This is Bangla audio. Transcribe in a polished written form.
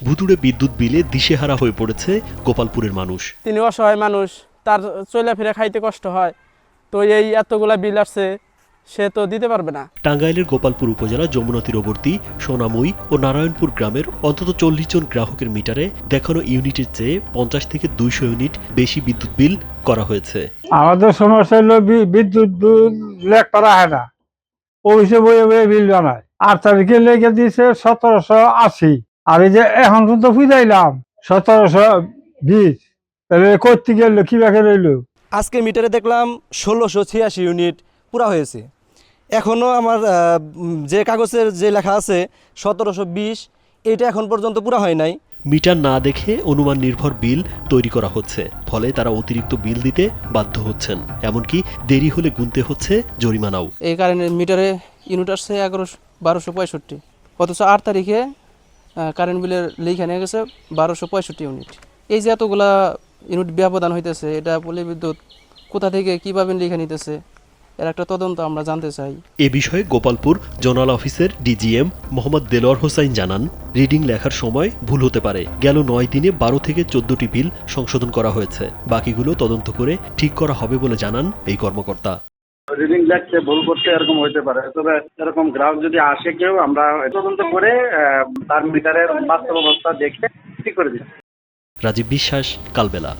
ভুতুড়ে বিদ্যুৎ বিলে দিশেহারা হয়ে পড়েছে গোপালপুরের মানুষ। তিনি অসহায় মানুষ, তার চলাফেরা খাইতে কষ্ট হয়, তো এই এতগুলা বিল আসছে, সে তো দিতে পারবে না। টাঙ্গাইলের গোপালপুর উপজেলা যমুনা তীরবর্তী সোনামুই ও নারায়ণপুর গ্রামের অন্তত ৪০ জন গ্রাহকের মিটারে দেখানো ইউনিটের চেয়ে ৫০ থেকে ২০০ ইউনিট বেশি বিদ্যুৎ বিল করা হয়েছে। আমাদের সমস্যা হলো বিদ্যুৎ বিল লেখ করা হয় না, অফিসে বইয়ে বইয়ে বিল বানায়। ৮ তারিখে লেগে দিয়েছে ১৭৮০, আর এই যে এখন তো বুঝাইলাম ১৭২০, তাহলে করতে গেল কিভাবে রইল। আজকে মিটারে দেখলাম ১৬৮৬ ইউনিট পুরা হয়েছে। এখনও আমার যে কাগজের যে লেখা আছে ১৭২০, এটা এখন পর্যন্ত পুরা হয় নাই। মিটার না দেখে অনুমান নির্ভর বিল তৈরি করা হচ্ছে, ফলে তারা অতিরিক্ত বিল দিতে বাধ্য হচ্ছেন। এমনকি দেরি হলে গুনতে হচ্ছে জরিমানাও। এই কারণে মিটারে ইউনিট আসছে ১১,১২৬৫, অথচ ৮ তারিখে কারেন্ট বিলের লেখা নিয়ে গেছে ১২৬৫ ইউনিট। এই যে এতগুলা ইউনিট ব্যবধান হইতেছে, এটা পল্লী বিদ্যুৎ কোথা থেকে কীভাবে লেখা নিতেছে, এর একটা তদন্ত আমরা জানতে চাই। এ বিষয়ে গোপালপুর জোনাল অফিসের ডিজিএম মোহাম্মদ দেলোয়ার হোসাইন জানান, রিডিং লেখার সময় ভুল হতে পারে। গেল ৯ দিনে ১২ থেকে ১৪টি বিল সংশোধন করা হয়েছে, বাকিগুলো তদন্ত করে ঠিক করা হবে বলে জানান এই কর্মকর্তা। রিডিং লেখতে ভুল করতে এরকম হইতে পারে, তবে এরকম গ্রাহক যদি আসে কেউ, আমরা তদন্ত করে তার মিটারের বাস্তব অবস্থা দেখে ঠিক করে দিই। রাজীব বিশ্বাস, কালবেলা।